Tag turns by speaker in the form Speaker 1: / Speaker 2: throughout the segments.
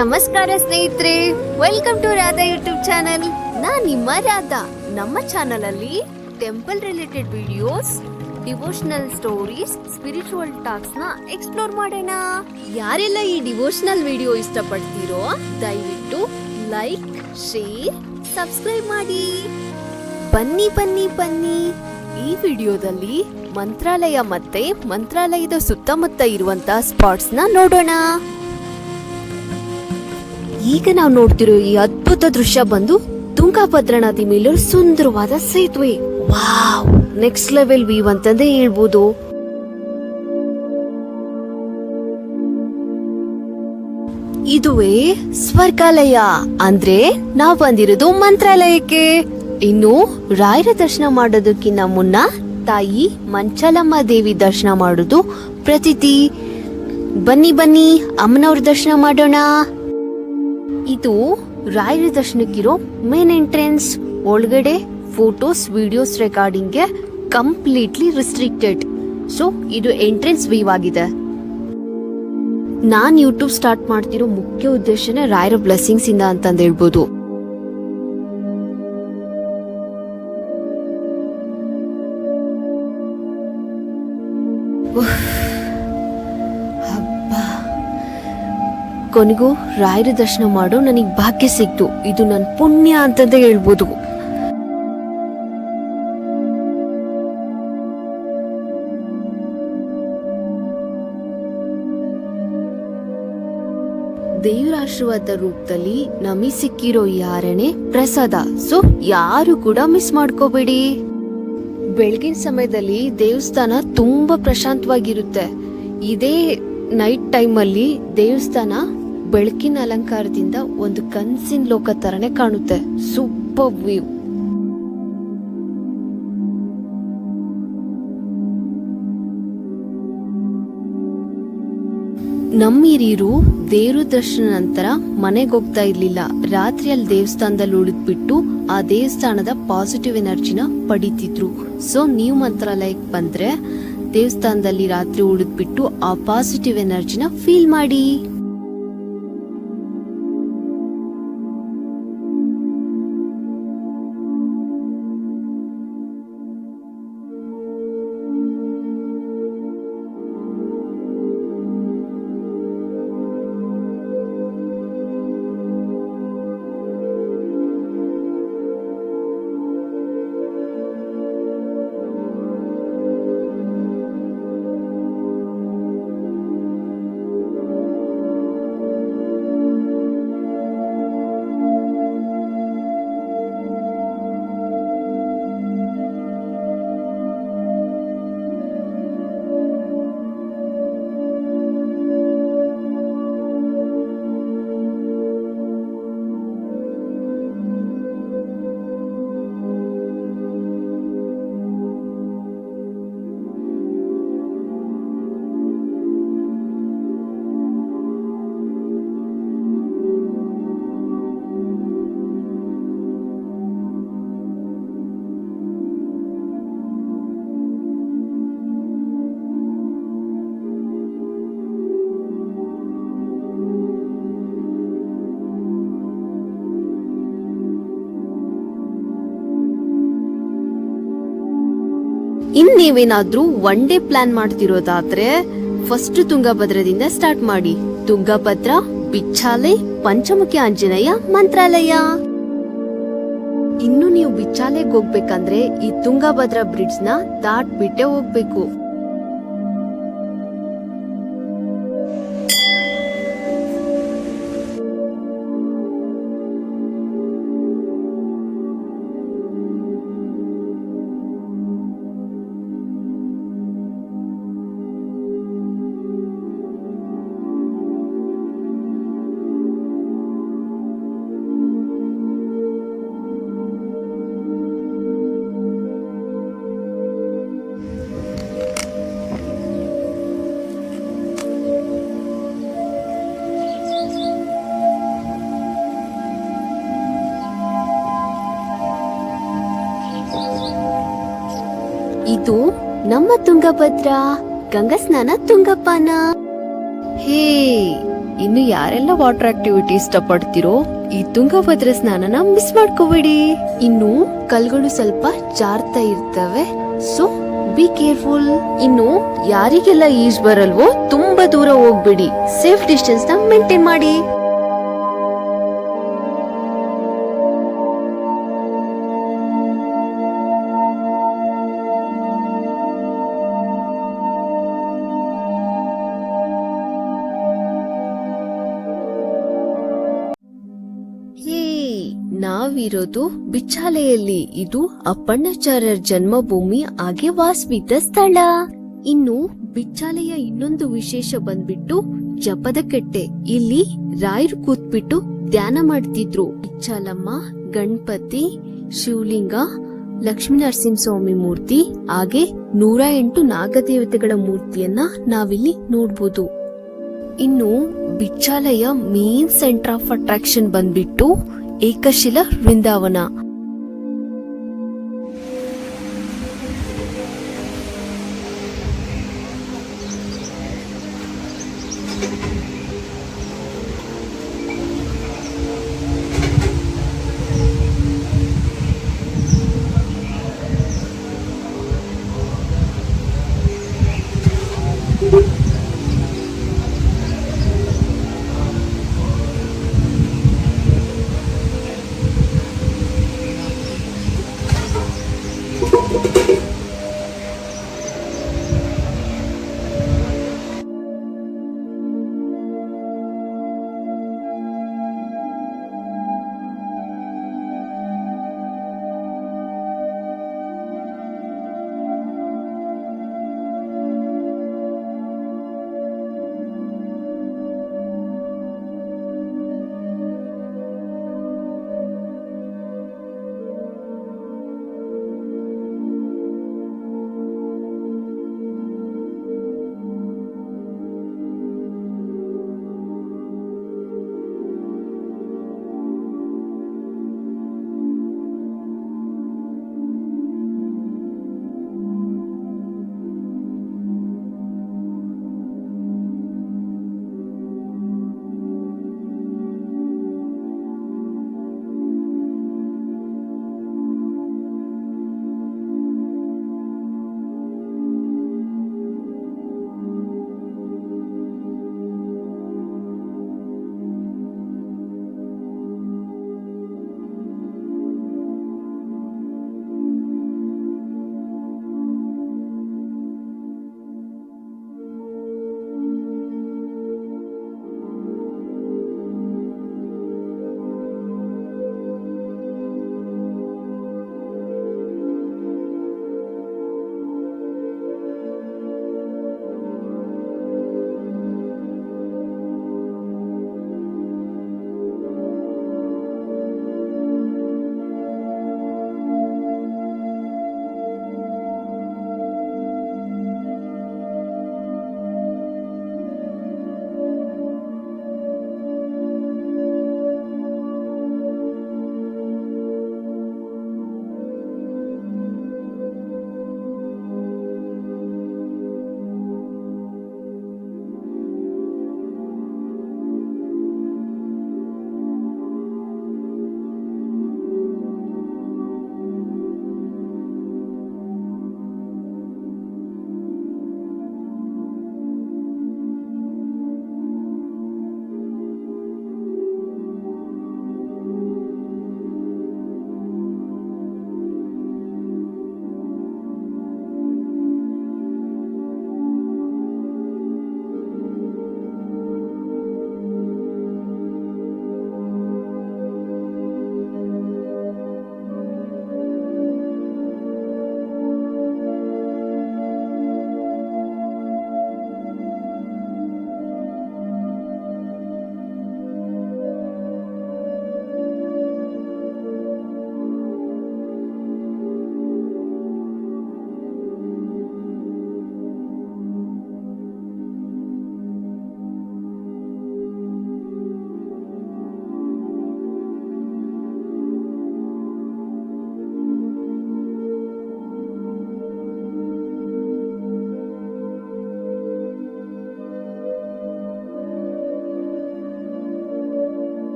Speaker 1: ನಮಸ್ಕಾರ ಸ್ನೇಹಿತರೆ, welcome to Radha YouTube channel. ನಾನ್ ನಿಮ್ಮ ರಾಧಾ. ನಮ್ಮ ಚಾನಲ್ ಅಲ್ಲಿ temple related videos, devotional stories, spiritual talks ನ ಎಕ್ಸ್ಪ್ಲೋರ್ ಮಾಡೋಣ. ಯಾರೆಲ್ಲ ಈ ಡಿವೋಷನಲ್ ವಿಡಿಯೋ ಇಷ್ಟಪಡ್ತೀರೋ ದಯವಿಟ್ಟು ಲೈಕ್, ಶೇರ್, ಸಬ್ಸ್ಕ್ರೈಬ್ ಮಾಡಿ. ಬನ್ನಿ ಬನ್ನಿ ಬನ್ನಿ, ಈ ವಿಡಿಯೋದಲ್ಲಿ ಮಂತ್ರಾಲಯ ಮತ್ತೆ ಮಂತ್ರಾಲಯದ ಸುತ್ತಮುತ್ತ ಇರುವಂತ ಸ್ಪಾಟ್ಸ್ ನ ನೋಡೋಣ. ಈಗ ನಾವು ನೋಡ್ತಿರೋ ಈ ಅದ್ಭುತ ದೃಶ್ಯ ಬಂದು ತುಂಗಭದ್ರಾ ನದಿ ಮೇಲಿರೋ ಸುಂದರವಾದ ಸೇತುವೆ. ವಾವ್, ನೆಕ್ಸ್ಟ್ ಲೆವೆಲ್ ವ್ಯೂ ಅಂತಂದೇ ಹೇಳ್ಬೋದು. ಇದುವೇ ಸ್ವರ್ಗಾಲಯ, ಅಂದ್ರೆ ನಾವ್ ಬಂದಿರೋದು ಮಂತ್ರಾಲಯಕ್ಕೆ. ಇನ್ನು ರಾಯರ ದರ್ಶನ ಮಾಡೋದಕ್ಕಿಂತ ಮುನ್ನ ತಾಯಿ ಮಂಚಾಲಮ್ಮ ದೇವಿ ದರ್ಶನ ಮಾಡೋದು ಪ್ರತೀತಿ. ಬನ್ನಿ ಬನ್ನಿ, ಅಮ್ಮನವ್ರ ದರ್ಶನ ಮಾಡೋಣ. ಇದು ರಾಯರ ದರ್ಶನಕ್ಕಿರೋ ಮೇನ್ ಎಂಟ್ರೆನ್ಸ್. ಒಳಗಡೆ ಫೋಟೋಸ್, ವಿಡಿಯೋಸ್ ರೆಕಾರ್ಡಿಂಗ್ಗೆ ಕಂಪ್ಲೀಟ್ಲಿ ರಿಸ್ಟ್ರಿಕ್ಟೆಡ್. ಸೊ ಇದು ಎಂಟ್ರೆನ್ಸ್ ವ್ಯೂ ಆಗಿದೆ. ನಾನ್ ಯೂಟ್ಯೂಬ್ ಸ್ಟಾರ್ಟ್ ಮಾಡ್ತಿರೋ ಮುಖ್ಯ ಉದ್ದೇಶನೇ ರಾಯರ ಬ್ಲೆಸ್ಸಿಂಗ್ಸ್ ಇಂದ ಅಂತಂದ್ ಹೇಳ್ಬೋದು. ಕೊನೆಗೂ ರಾಯರ ದರ್ಶನ ಮಾಡೋ ನನಗ್ ಭಾಗ್ಯ ಸಿಕ್ತು. ಇದು ನನ್ ಪುಣ್ಯ ಅಂತಂದೇ ಹೇಳ್ಬೋದು. ದೇವರ ಆಶೀರ್ವಾದ ರೂಪದಲ್ಲಿ ನಮಗ್ ಸಿಕ್ಕಿರೋ ಈ ಆರಣೆ ಪ್ರಸಾದ. ಸೊ ಯಾರು ಕೂಡ ಮಿಸ್ ಮಾಡ್ಕೋಬೇಡಿ. ಬೆಳಗಿನ ಸಮಯದಲ್ಲಿ ದೇವಸ್ಥಾನ ತುಂಬಾ ಪ್ರಶಾಂತವಾಗಿರುತ್ತೆ. ಇದೇ ನೈಟ್ ಟೈಮ್ ಅಲ್ಲಿ ದೇವಸ್ಥಾನ ಬೆಳಕಿನ ಅಲಂಕಾರದಿಂದ ಒಂದು ಕನ್ಸಿನ ಲೋಕ ತರನೇ ಕಾಣುತ್ತೆ. Super view. ನಮ್ಮ ಹಿರಿಯರು ದೇವ್ರ ದರ್ಶನ ನಂತರ ಮನೆಗೆ ಹೋಗ್ತಾ ಇರ್ಲಿಲ್ಲ. ರಾತ್ರಿಯಲ್ಲಿ ದೇವಸ್ಥಾನದಲ್ಲಿ ಉಳಿದ್ಬಿಟ್ಟು ಆ ದೇವಸ್ಥಾನದ ಪಾಸಿಟಿವ್ ಎನರ್ಜಿನ ಪಡಿತಿದ್ರು. ಸೊ ನೀವು ಮಂತ್ರಾಲಯಕ್ಕೆ ಬಂದ್ರೆ ದೇವಸ್ಥಾನದಲ್ಲಿ ರಾತ್ರಿ ಉಳಿದ್ಬಿಟ್ಟು ಆ ಪಾಸಿಟಿವ್ ಎನರ್ಜಿನ ಫೀಲ್ ಮಾಡಿ. ಇನ್ನೇವೇನಾದ್ರೂ ಒನ್ ಡೇ ಪ್ಲಾನ್ ಮಾಡ್ತಿರೋದಾದ್ರೆ ಫಸ್ಟ್ ತುಂಗಭದ್ರದಿಂದ ಸ್ಟಾರ್ಟ್ ಮಾಡಿ. ತುಂಗಭದ್ರಾ, ಬಿಚ್ಚಾಲೆ, ಪಂಚಮುಖಿ ಆಂಜನೇಯ, ಮಂತ್ರಾಲಯ. ಇನ್ನು ನೀವು ಬಿಚ್ಚಾಲೆಗೆ ಹೋಗ್ಬೇಕಂದ್ರೆ ಈ ತುಂಗಭದ್ರಾ ಬ್ರಿಡ್ಜ್ ನ ದಾಟ್ಬಿಟ್ಟೆ ಹೋಗ್ಬೇಕು. ಇದು ನಮ್ಮ ತುಂಗಭದ್ರಾ. ಗಂಗಾ ಸ್ನಾನ ತುಂಗಪ್ಪನ. ಹೇ, ಇನ್ನು ಯಾರೆಲ್ಲ ವಾಟರ್ ಆಕ್ಟಿವಿಟಿ ಇಷ್ಟಪಡ್ತಿರೋ ಈ ತುಂಗಭದ್ರಾ ಸ್ನಾನನ ಮಿಸ್ ಮಾಡ್ಕೋಬೇಡಿ. ಇನ್ನು ಕಲ್ಗಳು ಸ್ವಲ್ಪ ಜಾರ್ತಾ ಇರ್ತವೆ, ಸೊ ಬಿ ಕೇರ್ಫುಲ್. ಇನ್ನು ಯಾರಿಗೆಲ್ಲ ಈಜ್ ಬರಲ್ವೋ ತುಂಬಾ ದೂರ ಹೋಗ್ಬೇಡಿ, ಸೇಫ್ ಡಿಸ್ಟೆನ್ಸ್ ನ ಮೇಂಟೈನ್ ಮಾಡಿ. ನಾವಿರೋದು ಬಿಚ್ಚಾಲೆಯಲ್ಲಿ. ಇದು ಅಪ್ಪಣ್ಣಾಚಾರ್ಯರ ಜನ್ಮಭೂಮಿ, ಹಾಗೆ ವಾಸವಿದ್ದ ಸ್ಥಳ. ಇನ್ನು ಬಿಚ್ಚಾಲೆಯ ಇನ್ನೊಂದು ವಿಶೇಷ ಬಂದ್ಬಿಟ್ಟು ಜಪದ ಕಟ್ಟೆ. ಇಲ್ಲಿ ರಾಯರು ಕೂತ್ಬಿಟ್ಟು ಧ್ಯಾನ ಮಾಡ್ತಿದ್ರು. ಬಿಚ್ಚಾಲಮ್ಮ, ಗಣಪತಿ, ಶಿವಲಿಂಗ, ಲಕ್ಷ್ಮೀನರಸಿಂಹಸ್ವಾಮಿ ಮೂರ್ತಿ, ಹಾಗೆ 108 ನಾಗದೇವತೆಗಳ ಮೂರ್ತಿಯನ್ನ ನಾವಿಲ್ಲಿ ನೋಡ್ಬೋದು. ಇನ್ನು ಬಿಚ್ಚಾಲೆಯ ಮೇನ್ ಸೆಂಟರ್ ಆಫ್ ಅಟ್ರಾಕ್ಷನ್ ಬಂದ್ಬಿಟ್ಟು ಏಕಶಿಲಾ ವೃಂದಾವನ.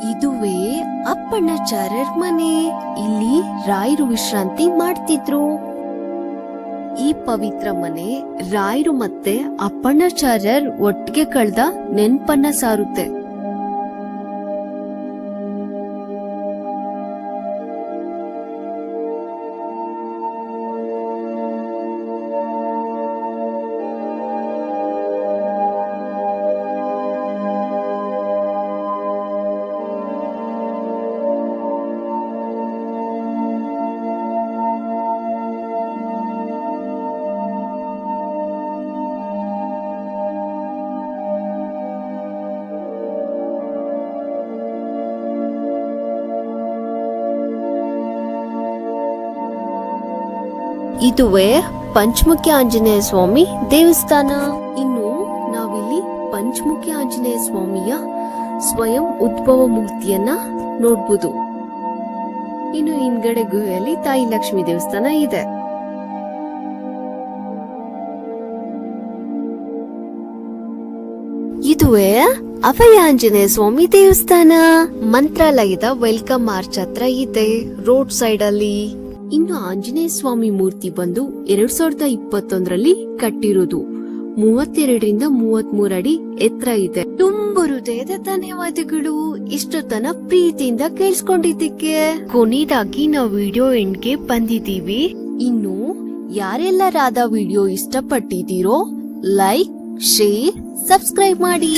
Speaker 1: ಇದುವೇ ಅಪ್ಪಣ್ಣಾಚಾರ್ಯರ್ ಮನೆ. ಇಲ್ಲಿ ರಾಯರು ವಿಶ್ರಾಂತಿ ಮಾಡ್ತಿದ್ರು. ಈ ಪವಿತ್ರ ಮನೆ ರಾಯರು ಮತ್ತೆ ಅಪ್ಪಣ್ಣಾಚಾರ್ಯರ್ ಒಟ್ಟಿಗೆ ಕಳೆದ ನೆನ್ಪನ್ನ ಸಾರುತ್ತೆ. ಇದುವೇ ಪಂಚಮುಖಿ ಆಂಜನೇಯ ಸ್ವಾಮಿ ದೇವಸ್ಥಾನ. ಇನ್ನು ನಾವಿಲ್ಲಿ ಪಂಚಮುಖಿ ಆಂಜನೇಯ ಸ್ವಾಮಿಯ ಸ್ವಯಂ ಉದ್ಭವ ಮೂರ್ತಿಯನ್ನ ನೋಡ್ಬೋದು. ಇನ್ನು ಹಿಂದ್ಗಡೆ ಗುಹೆಯಲ್ಲಿ ತಾಯಿ ಲಕ್ಷ್ಮಿ ದೇವಸ್ಥಾನ ಇದೆ. ಇದುವೇ ಅಭಯ ಆಂಜನೇಯ ಸ್ವಾಮಿ ದೇವಸ್ಥಾನ. ಮಂತ್ರಾಲಯದ ವೆಲ್ಕಮ್ ಆರ್ಚ್ ಹತ್ರ ಇದೆ, ರೋಡ್ ಸೈಡ್ ಅಲ್ಲಿ. ಇನ್ನು ಆಂಜನೇಯ ಸ್ವಾಮಿ ಮೂರ್ತಿ ಬಂದು 2021ರಲ್ಲಿ ಕಟ್ಟಿರೋದು. 32ರಿಂದ 33 ಅಡಿ ಎತ್ತರ ಇದೆ. ತುಂಬ ಹೃದಯದ ಧನ್ಯವಾದಗಳು ಇಷ್ಟೊತ್ತನ ಪ್ರೀತಿಯಿಂದ ಕೇಳಿಸ್ಕೊಂಡಿದ್ದಕ್ಕೆ. ಕೊನೆಯದಾಗಿ ನಾವು ವಿಡಿಯೋ ಎಂಡ್ಗೆ ಬಂದಿದ್ದೀವಿ. ಇನ್ನು ಯಾರೆಲ್ಲ ರಾಧಾ ವಿಡಿಯೋ ಇಷ್ಟಪಟ್ಟಿದ್ದೀರೋ ಲೈಕ್, ಶೇರ್, ಸಬ್ಸ್ಕ್ರೈಬ್ ಮಾಡಿ.